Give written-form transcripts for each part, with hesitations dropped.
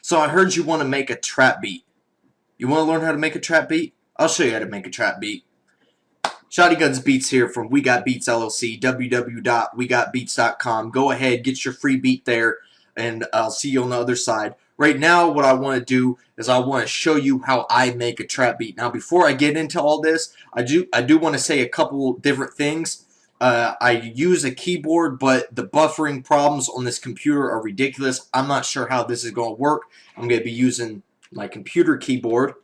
So I heard you want to make a trap beat. You want to learn how to make a trap beat? I'll show you how to make a trap beat. Shotty Beats here from We Got Beats LLC, www.wegotbeats.com. Go ahead, get your free beat there, and I'll see you on the other side. Right now, what I want to do is I want to show you how I make a trap beat. Now, before I get into all this, I do want to say a couple different things. I use a keyboard, but the buffering problems on this computer are ridiculous. I'm not sure how this is going to work. I'm going to be using my computer keyboard.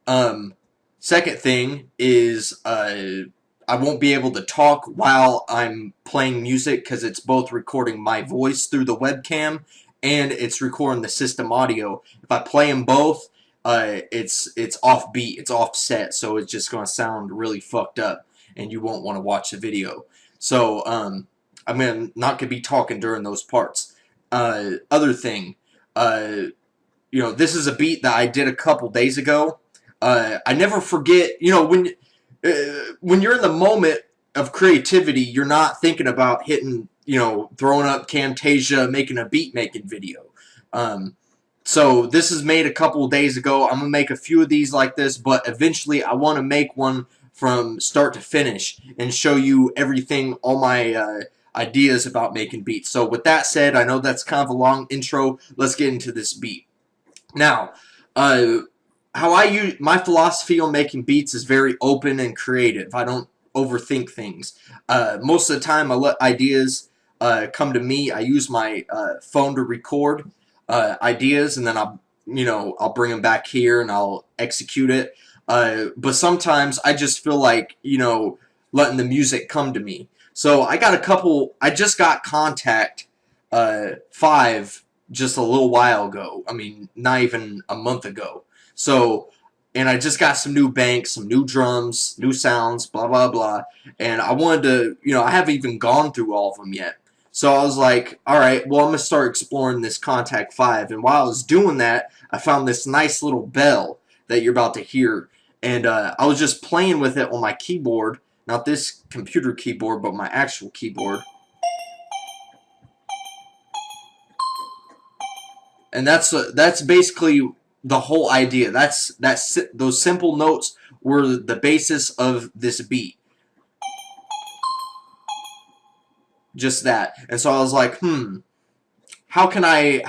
Second thing is I won't be able to talk while I'm playing music because it's both recording my voice through the webcam and it's recording the system audio. If I play them both, it's off beat, it's offset, so it's just going to sound really fucked up and you won't want to watch the video. So I'm not going to be talking during those parts. Other thing, this is a beat that I did a couple days ago. I never forget, when you're in the moment of creativity, you're not thinking about hitting, throwing up Camtasia, making a beat making video. So this is made a couple of days ago. I'm going to make a few of these like this, but eventually I want to make one from start to finish and show you everything, all my ideas about making beats. So with that said, I know that's kind of a long intro. Let's get into this beat. Now, how I use my philosophy on making beats is very open and creative. I don't overthink things. Most of the time, I let ideas come to me. I use my phone to record ideas, and then I'll bring them back here and I'll execute it. But sometimes I just feel like letting the music come to me. So I got a couple. I just got Kontakt 5 just a little while ago. I mean, not even a month ago. So, and I just got some new banks, some new drums, new sounds, blah, blah, blah. And I wanted to, I haven't even gone through all of them yet. So I was like, all right, well, I'm going to start exploring this Kontakt 5. And while I was doing that, I found this nice little bell that you're about to hear. And I was just playing with it on my keyboard. Not this computer keyboard, but my actual keyboard. And that's basically the whole idea. Those simple notes were the basis of this beat. Just that. And so I was like, how can I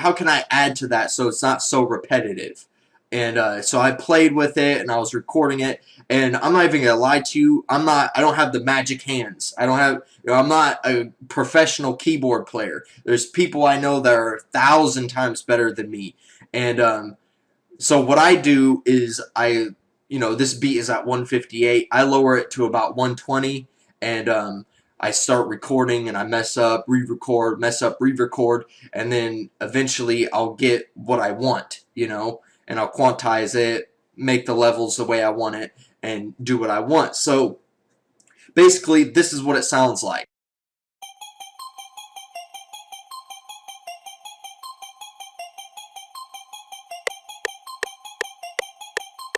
add to that so it's not so repetitive? And so I played with it and I was recording it, and I'm not even gonna lie to you, I don't have the magic hands. I don't have, I'm not a professional keyboard player. There's people I know that are 1,000 times better than me. And so what I do is this beat is at 158. I lower it to about 120, and I start recording, and I mess up, re-record, mess up, re-record, and then eventually I'll get what I want, and I'll quantize it, make the levels the way I want it, and do what I want. So basically, this is what it sounds like.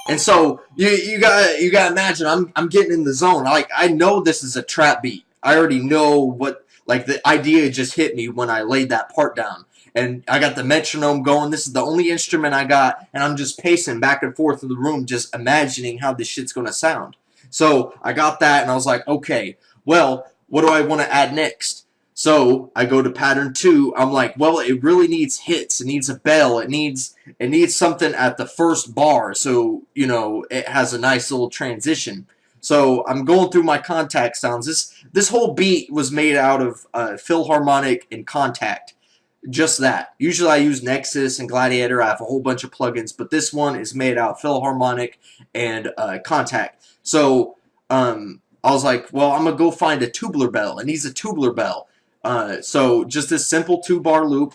And so you gotta imagine I'm getting in the zone. I know this is a trap beat. I already know what, the idea just hit me when I laid that part down. And I got the metronome going. This is the only instrument I got, and I'm just pacing back and forth in the room, just imagining how this shit's gonna sound. So I got that, and I was like, okay, well, what do I want to add next? So I go to pattern 2. I'm like, well, it really needs hits. It needs a bell. It needs something at the first bar, so it has a nice little transition. So I'm going through my Kontakt sounds. This whole beat was made out of Philharmonic and Kontakt. Just that. Usually I use Nexus and Gladiator. I have a whole bunch of plugins, but this one is made out of Philharmonic and Kontakt. So I was like, well, I'm gonna go find a tubular bell. It needs a tubular bell. So just this simple 2-bar loop.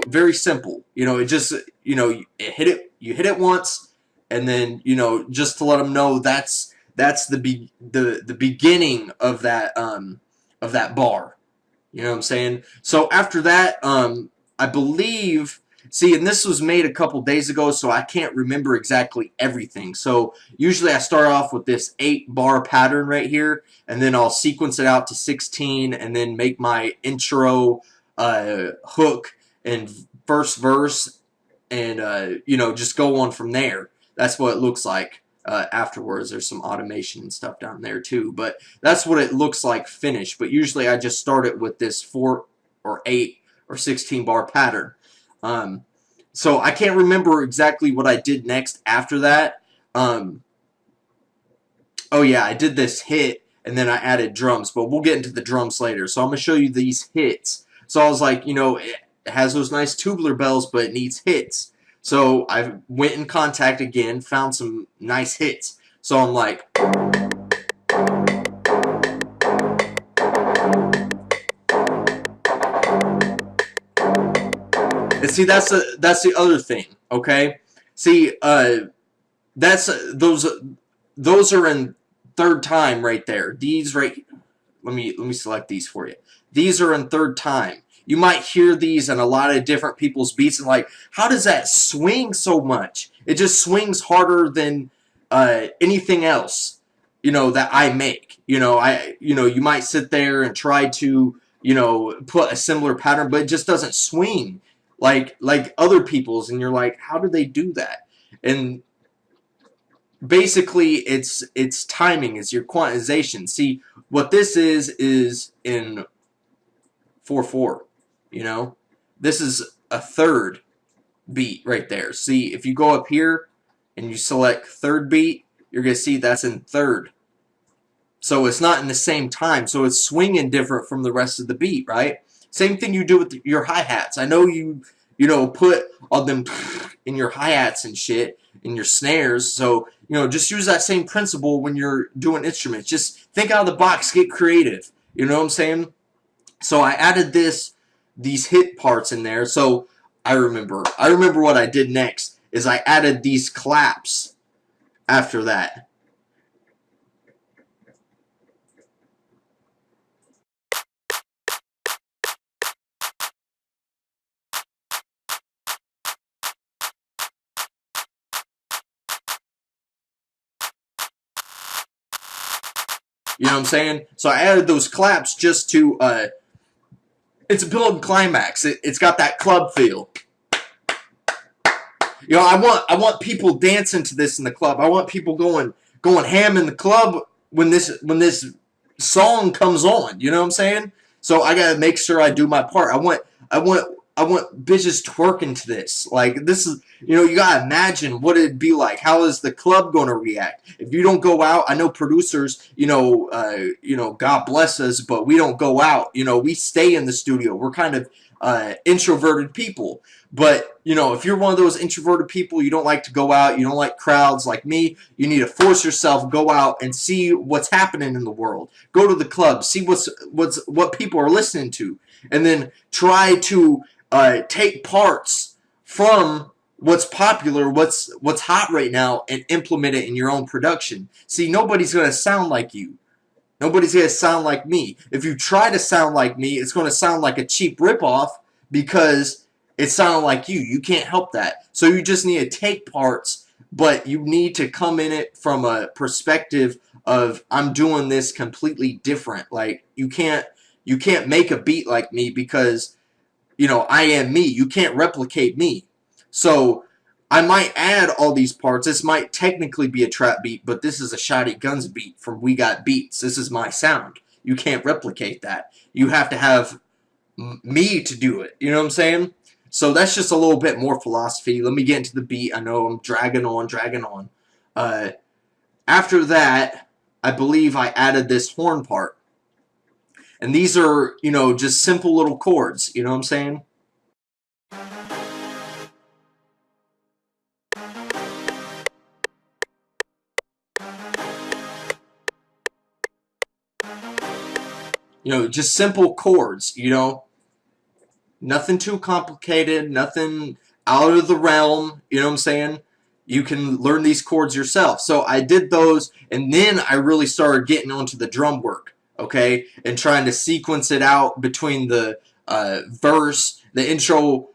Very simple. It just, you hit it once, and then, just to let them know that's the beginning of that bar. You know what I'm saying? So after that, I believe See, and this was made a couple days ago, so I can't remember exactly everything. So usually I start off with this 8-bar pattern right here, and then I'll sequence it out to 16, and then make my intro hook and first verse, and just go on from there. That's what it looks like afterwards. There's some automation and stuff down there too, but that's what it looks like finished. But usually I just start it with this 4 or 8 or 16 bar pattern. So I can't remember exactly what I did next after that. Oh yeah, I did this hit, and then I added drums, but we'll get into the drums later. So I'm going to show you these hits. So I was like, it has those nice tubular bells, but it needs hits. So I went in Kontakt again, found some nice hits. So I'm like... And see, that's the other thing, okay? See, those are in third time right there. These right, let me select these for you. These are in third time. You might hear these in a lot of different people's beats and like, how does that swing so much? It just swings harder than anything else, that I make. You might sit there and try to, put a similar pattern, but it just doesn't swing like other people's, and you're like, how do they do that? And basically it's timing, it's your quantization. See, what this is in 4/4, this is a third beat right there. See, if you go up here and you select third beat, you're gonna see that's in third. So it's not in the same time, so it's swinging different from the rest of the beat, right? Same thing you do with your hi-hats. I know you put all them in your hi-hats and shit, in your snares, so, just use that same principle when you're doing instruments. Just think out of the box, get creative. You know what I'm saying? So I added these hit parts in there, so I remember what I did next is I added these claps after that. You know what I'm saying? So I added those claps just to, it's a build climax. It's got that club feel. I want people dancing to this in the club. I want people going ham in the club when this song comes on. You know what I'm saying? So I gotta make sure I do my part. I want bitches twerking to this. Like, this is, you gotta imagine what it'd be like. How is the club gonna react? If you don't go out, I know producers, God bless us, but we don't go out. We stay in the studio. We're kind of introverted people. But, if you're one of those introverted people, you don't like to go out, you don't like crowds like me, you need to force yourself, go out and see what's happening in the world. Go to the club, see what people are listening to, and then try to take parts from what's popular, what's hot right now, and implement it in your own production. See, nobody's going to sound like you. Nobody's going to sound like me. If you try to sound like me, it's going to sound like a cheap ripoff because it sounded like you. You can't help that. So you just need to take parts, but you need to come in it from a perspective of, I'm doing this completely different. Like, you can't make a beat like me because, I am me. You can't replicate me. So I might add all these parts. This might technically be a trap beat, but this is a Shotty Guns beat from We Got Beats. This is my sound. You can't replicate that. You have to have me to do it. You know what I'm saying? So that's just a little bit more philosophy. Let me get into the beat. I know I'm dragging on. After that, I believe I added this horn part. And these are, just simple little chords. You know what I'm saying? Just simple chords, Nothing too complicated, nothing out of the realm, you know what I'm saying? You can learn these chords yourself. So I did those, and then I really started getting onto the drum work, okay? And trying to sequence it out between the verse, the intro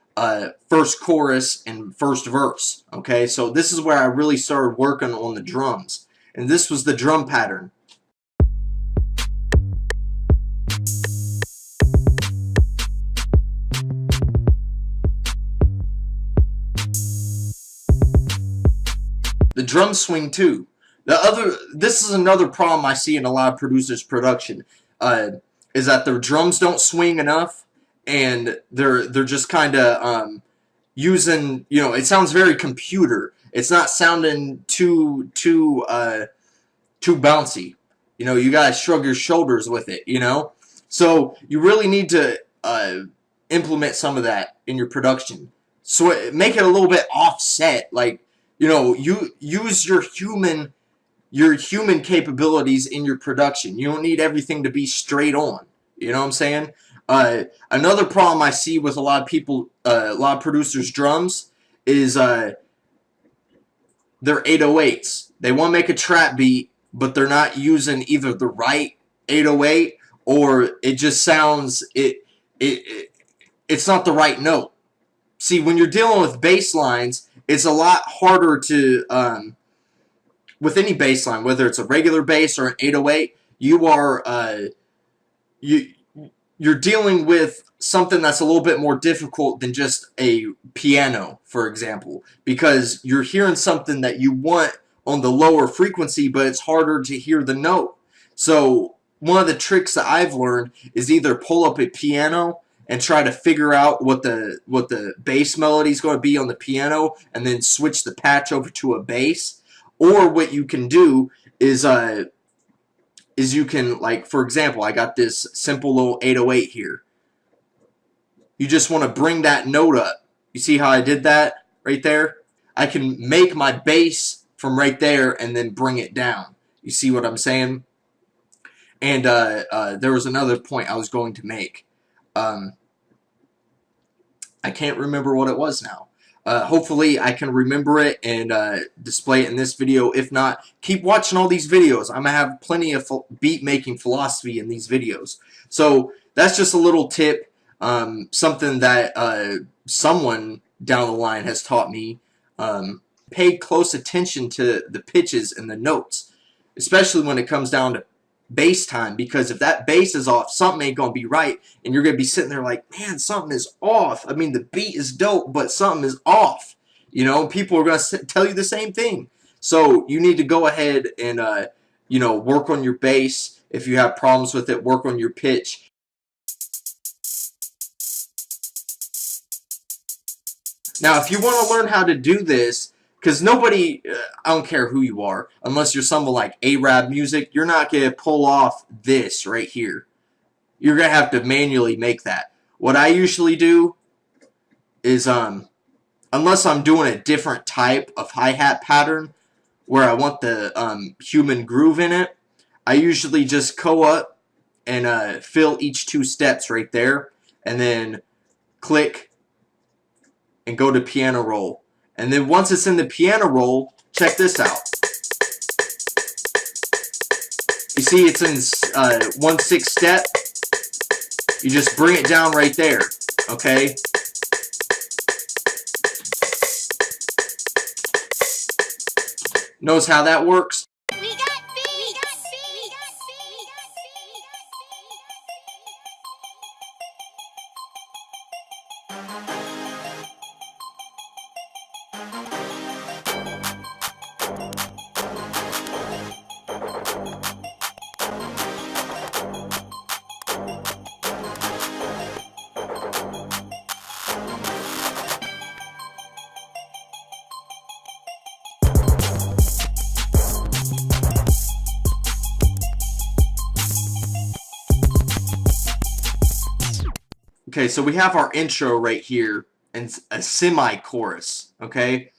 first chorus and first verse. Okay, so this is where I really started working on the drums, and this was the drum pattern. The drums swing too. This is another problem I see in a lot of producers' production, is that their drums don't swing enough, and they're just kind of using, it sounds very computer. It's not sounding too bouncy. You gotta shrug your shoulders with it. So you really need to implement some of that in your production. So make it a little bit offset, like. You use your human capabilities in your production. You don't need everything to be straight on. You know what I'm saying? Another problem I see with a lot of people, a lot of producers' drums, is their 808s. They want to make a trap beat, but they're not using either the right 808 or it just sounds it's not the right note. See, when you're dealing with bass lines, it's a lot harder to, with any bass line, whether it's a regular bass or an 808, you're dealing with something that's a little bit more difficult than just a piano, for example, because you're hearing something that you want on the lower frequency, but it's harder to hear the note. So one of the tricks that I've learned is either pull up a piano and try to figure out what the bass melody is going to be on the piano, and then switch the patch over to a bass. Or what you can do is you can, like, for example, I got this simple little 808 here. You just want to bring that note up. You see how I did that right there? I can make my bass from right there and then bring it down. You see what I'm saying? And there was another point I was going to make. I can't remember what it was now. Hopefully I can remember it and display it in this video. If not, keep watching all these videos. I'm going to have plenty of beat making philosophy in these videos. So that's just a little tip, something that someone down the line has taught me. Pay close attention to the pitches and the notes, especially when it comes down to bass time, because if that bass is off, something ain't gonna be right, and you're gonna be sitting there like, man, something is off. I mean, the beat is dope, but something is off. People are gonna tell you the same thing. So you need to go ahead and work on your bass. If you have problems with it, work on your pitch. Now, if you want to learn how to do this, because nobody, I don't care who you are, unless you're someone like Arab Music, you're not going to pull off this right here. You're going to have to manually make that. What I usually do is, unless I'm doing a different type of hi-hat pattern where I want the human groove in it, I usually just go up and fill each 2 steps right there, and then click and go to piano roll. And then once it's in the piano roll, check this out. You see it's in 1/6 step. You just bring it down right there, okay? Notice how that works? Okay, so we have our intro right here and a semi-chorus, okay?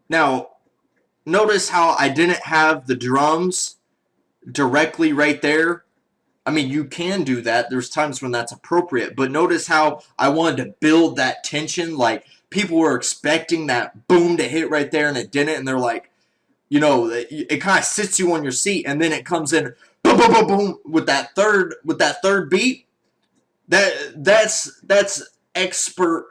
Now, notice how I didn't have the drums directly right there. I mean, you can do that. There's times when that's appropriate. But notice how I wanted to build that tension. Like, people were expecting that boom to hit right there, and it didn't. And they're like, it kind of sits you on your seat. And then it comes in, boom, boom, boom, boom, with that third beat. That's expert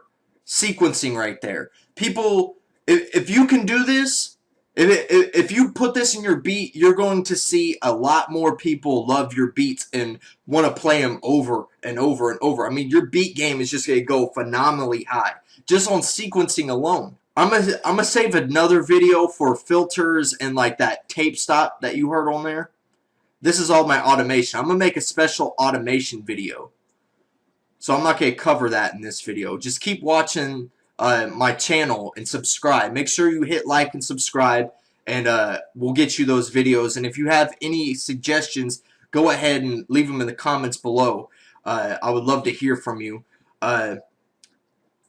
sequencing right there. People, if you can do this, if you put this in your beat, you're going to see a lot more people love your beats and want to play them over and over and over. I mean, your beat game is just going to go phenomenally high just on sequencing alone. I'm gonna save another video for filters and like that tape stop that you heard on there. This is all my automation. I'm gonna make a special automation video. So I'm not going to cover that in this video. Just keep watching my channel and subscribe. Make sure you hit like and subscribe, and we'll get you those videos. And if you have any suggestions, go ahead and leave them in the comments below. I would love to hear from you.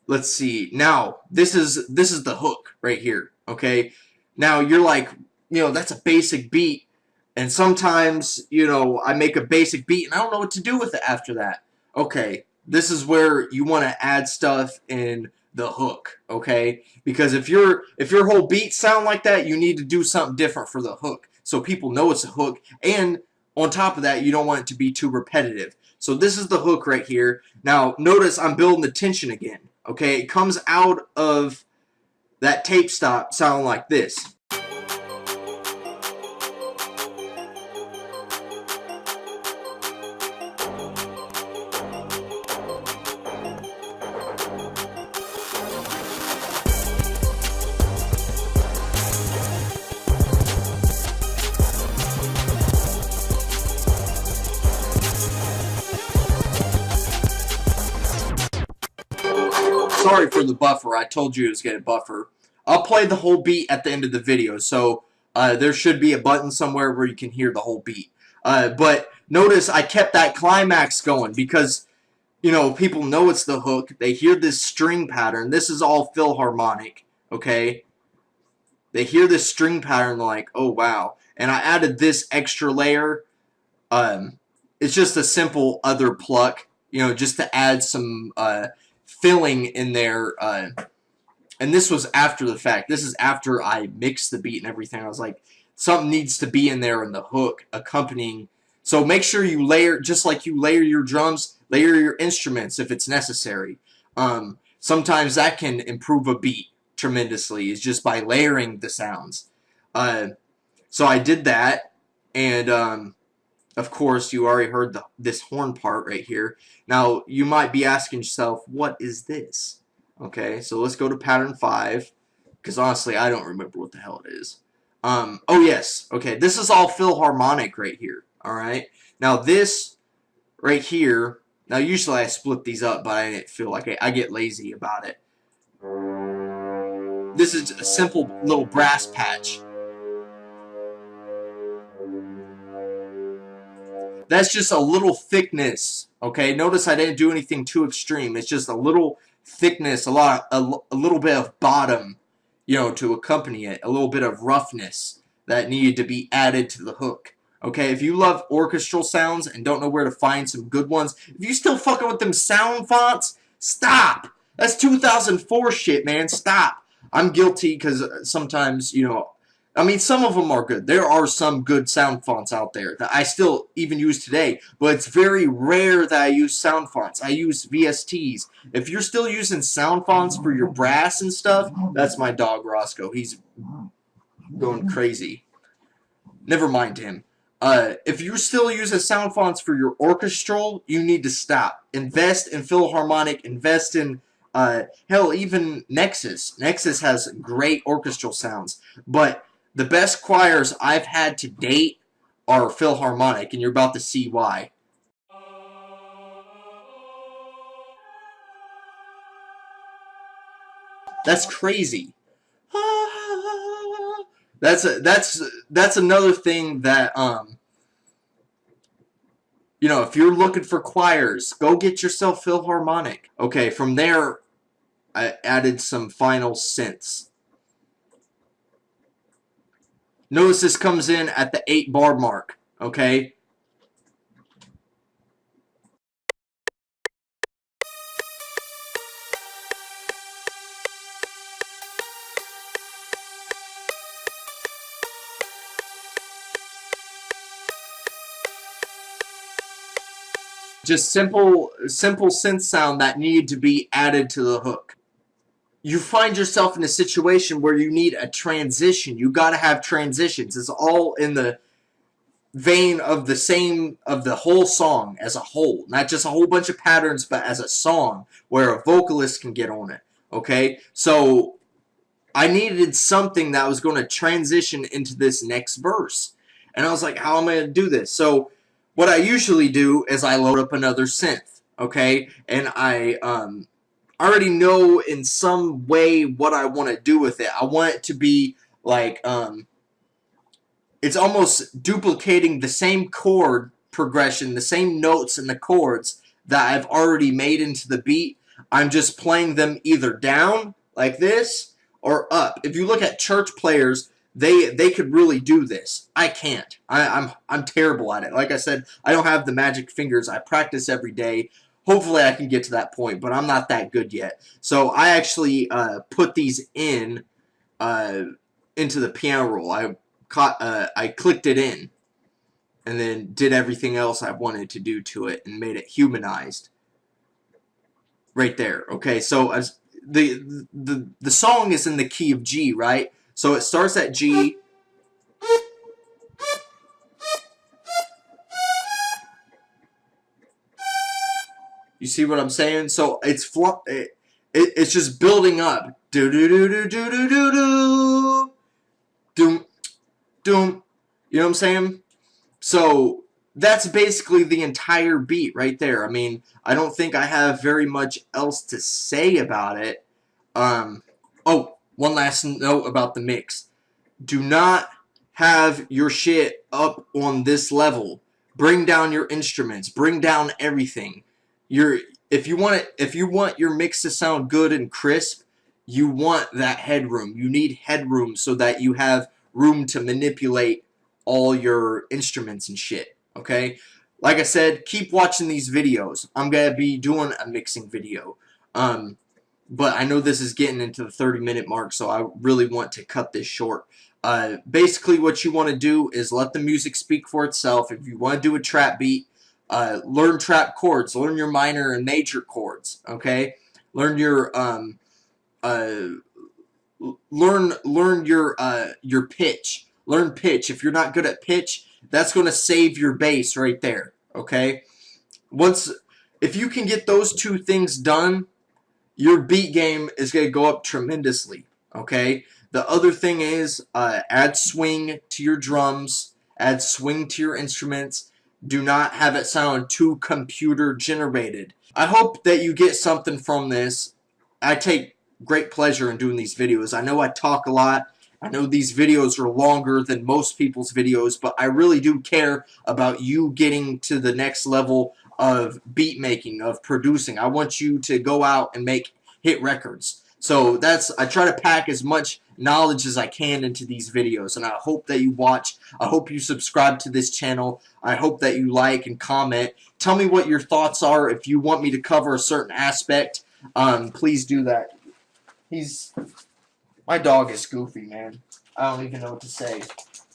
Let's see. Now, this is the hook right here. Okay. Now you're like, that's a basic beat, and sometimes I make a basic beat and I don't know what to do with it after that. Okay. This is where you want to add stuff in the hook, okay? Because if your whole beat sound like that, you need to do something different for the hook so people know it's a hook. And on top of that, you don't want it to be too repetitive. So this is the hook right here. Now, notice I'm building the tension again, okay? It comes out of that tape stop sounding like this. Sorry for the buffer. I told you it was going to buffer. I'll play the whole beat at the end of the video, so there should be a button somewhere where you can hear the whole beat. But notice I kept that climax going because, people know it's the hook. They hear this string pattern. This is all Philharmonic, okay? They hear this string pattern like, oh, wow. And I added this extra layer. It's just a simple other pluck, just to add some filling in there, and this was after the fact. This is after I mixed the beat and everything. I was like, something needs to be in there in the hook accompanying. So make sure you layer, just like you layer your drums, layer your instruments if it's necessary. Sometimes that can improve a beat tremendously, is just by layering the sounds. So I did that, and of course, you already heard this horn part right here. Now, you might be asking yourself, what is this? Okay, so let's go to pattern 5, because honestly, I don't remember what the hell it is. Oh, yes. Okay, this is all Philharmonic right here. All right. Now, this right here, now usually I split these up, but I didn't feel like it. I get lazy about it. This is a simple little brass patch. That's just a little thickness, okay? Notice I didn't do anything too extreme. It's just a little thickness, a little bit of bottom, to accompany it. A little bit of roughness that needed to be added to the hook. Okay, if you love orchestral sounds and don't know where to find some good ones, if you still fucking with them sound fonts, stop! That's 2004 shit, man. Stop. I'm guilty because sometimes, I mean, some of them are good. There are some good sound fonts out there that I still even use today, but it's very rare that I use sound fonts. I use VSTs. If you're still using sound fonts for your brass and stuff, that's my dog, Roscoe. He's going crazy. Never mind him. If you're still using sound fonts for your orchestral, you need to stop. Invest in Philharmonic. Invest in, hell, even Nexus. Nexus has great orchestral sounds, but the best choirs I've had to date are Philharmonic, and you're about to see why. That's crazy. That's another thing that if you're looking for choirs, go get yourself Philharmonic. Okay, from there I added some final synths. Notice this comes in at the 8-bar mark, okay? just simple synth sound that needed to be added to the hook. You find yourself in a situation where you need a transition. You got to have transitions. It's all in the vein of the whole song as a whole, not just a whole bunch of patterns, but as a song where a vocalist can get on it. Okay, so I needed something that was going to transition into this next verse, and I was like, how am I going to do this? So what I usually do is I load up another synth, okay, and I already know in some way what I want to do with it. I want it to be like it's almost duplicating the same chord progression, the same notes and the chords that I've already made into the beat. I'm just playing them either down like this or up. If you look at church players, they could really do this. I can't. I'm terrible at it. Like I said, I don't have the magic fingers. I practice every day. Hopefully I can get to that point, but I'm not that good yet. So I actually put these into the piano roll. I clicked it in and then did everything else I wanted to do to it and made it humanized right there. Okay, so as the song is in the key of G, right? So it starts at G. You see what I'm saying? So it's it's just building up. Do do do do do do do do. Doom doom. You know what I'm saying? So that's basically the entire beat right there. I mean, I don't think I have very much else to say about it. Oh, one last note about the mix. Do not have your shit up on this level. Bring down your instruments. Bring down everything. If you want your mix to sound good and crisp, you want that headroom. You need headroom so that you have room to manipulate all your instruments and shit. Okay? Like I said, keep watching these videos. I'm gonna be doing a mixing video. But I know this is getting into the 30-minute mark, so I really want to cut this short. Basically, what you want to do is let the music speak for itself. If you want to do a trap beat, learn trap chords. Learn your minor and major chords. Okay, learn your learn your pitch. Learn pitch. If you're not good at pitch, that's going to save your bass right there. Okay, if you can get those two things done, your beat game is going to go up tremendously. Okay. The other thing is add swing to your drums. Add swing to your instruments. Do not have it sound too computer generated. I hope that you get something from this. I take great pleasure in doing these videos. I know I talk a lot. I know these videos are longer than most people's videos, but I really do care about you getting to the next level of beat making, of producing. I want you to go out and make hit records. So I try to pack as much knowledge as I can into these videos, and I hope that you watch. I hope you subscribe to this channel. I hope that you like and comment. Tell me what your thoughts are. If you want me to cover a certain aspect, please do that. My dog is goofy, man. I don't even know what to say.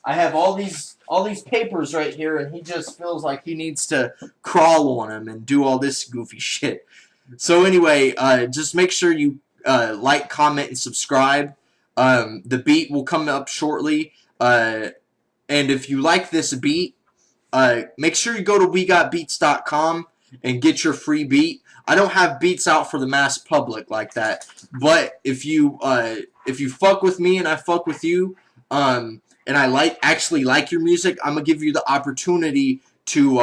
I have all these papers right here, and he just feels like he needs to crawl on them and do all this goofy shit. So anyway, just make sure you like, comment, and subscribe. The beat will come up shortly. And if you like this beat, make sure you go to wegotbeats.com and get your free beat. I don't have beats out for the mass public like that, but if you fuck with me and I fuck with you, and I actually like your music, I'm gonna give you the opportunity to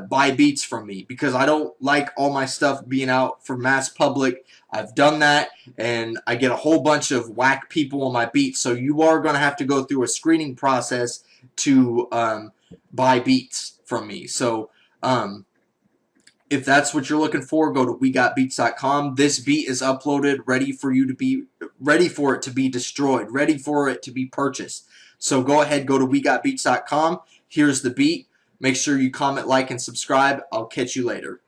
buy beats from me, because I don't like all my stuff being out for mass public. I've done that, and I get a whole bunch of whack people on my beats, so you are gonna have to go through a screening process to buy beats from me. So if that's what you're looking for, go to wegotbeats.com. This beat is uploaded, ready for it to be destroyed, ready for it to be purchased. So go ahead, go to wegotbeats.com. Here's the beat. Make sure you comment, like, and subscribe. I'll catch you later.